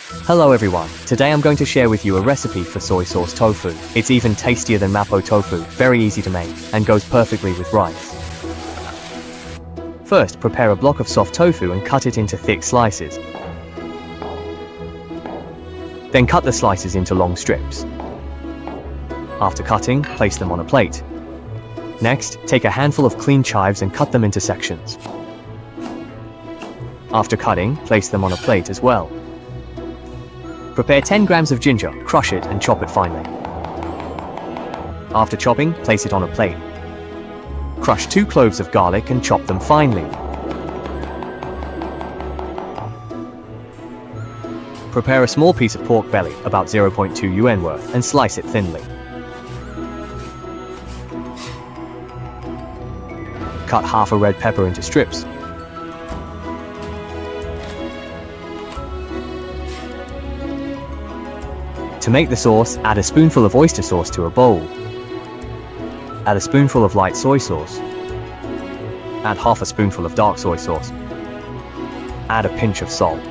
Hello everyone, today I'm going to share with you a recipe for soy sauce tofu. It's even tastier than mapo tofu, very easy to make, and goes perfectly with rice. First, prepare a block of soft tofu and cut it into thick slices. Then cut the slices into long strips. After cutting, place them on a plate. Next, take a handful of clean chives and cut them into sections. After cutting, place them on a plate as well. Prepare 10 grams of ginger, crush it and chop it finely. After chopping, place it on a plate. Crush 2 cloves of garlic and chop them finely. Prepare a small piece of pork belly, about 0.2 yuan worth, and slice it thinly. Cut half a red pepper into strips. To make the sauce, add a spoonful of oyster sauce to a bowl. Add a spoonful of light soy sauce. Add half a spoonful of dark soy sauce. Add a pinch of salt.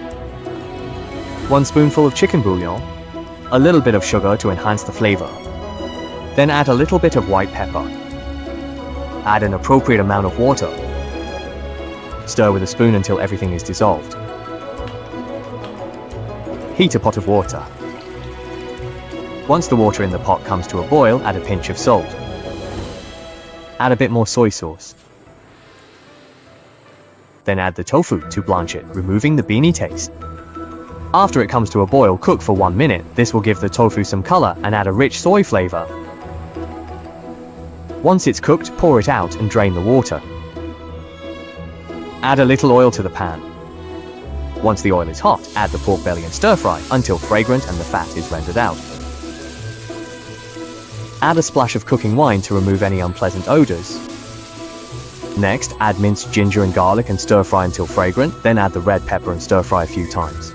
1 spoonful of chicken bouillon. A little bit of sugar to enhance the flavor. Then add a little bit of white pepper. Add an appropriate amount of water. Stir with a spoon until everything is dissolved. Heat a pot of water. Once the water in the pot comes to a boil, add a pinch of salt. Add a bit more soy sauce. Then add the tofu to blanch it, removing the beany taste. After it comes to a boil, cook for 1 minute. This will give the tofu some color and add a rich soy flavor. Once it's cooked, pour it out and drain the water. Add a little oil to the pan. Once the oil is hot, add the pork belly and stir fry until fragrant and the fat is rendered out. Add a splash of cooking wine to remove any unpleasant odors. Next, add minced ginger and garlic and stir fry until fragrant, then add the red pepper and stir fry a few times.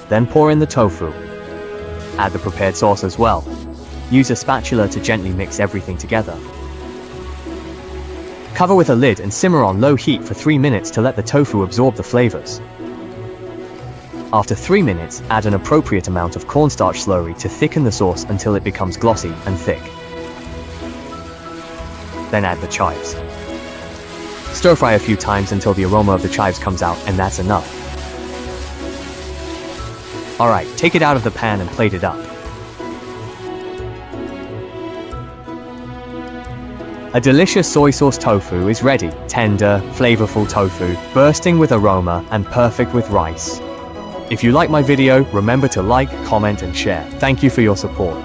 Then pour in the tofu. Add the prepared sauce as well. Use a spatula to gently mix everything together. Cover with a lid and simmer on low heat for 3 minutes to let the tofu absorb the flavors. After 3 minutes, add an appropriate amount of cornstarch slurry to thicken the sauce until it becomes glossy and thick. Then add the chives. Stir fry a few times until the aroma of the chives comes out, and that's enough. Alright, take it out of the pan and plate it up. A delicious soy sauce tofu is ready. Tender, flavorful tofu, bursting with aroma and perfect with rice. If you like my video, remember to like, comment and share. Thank you for your support.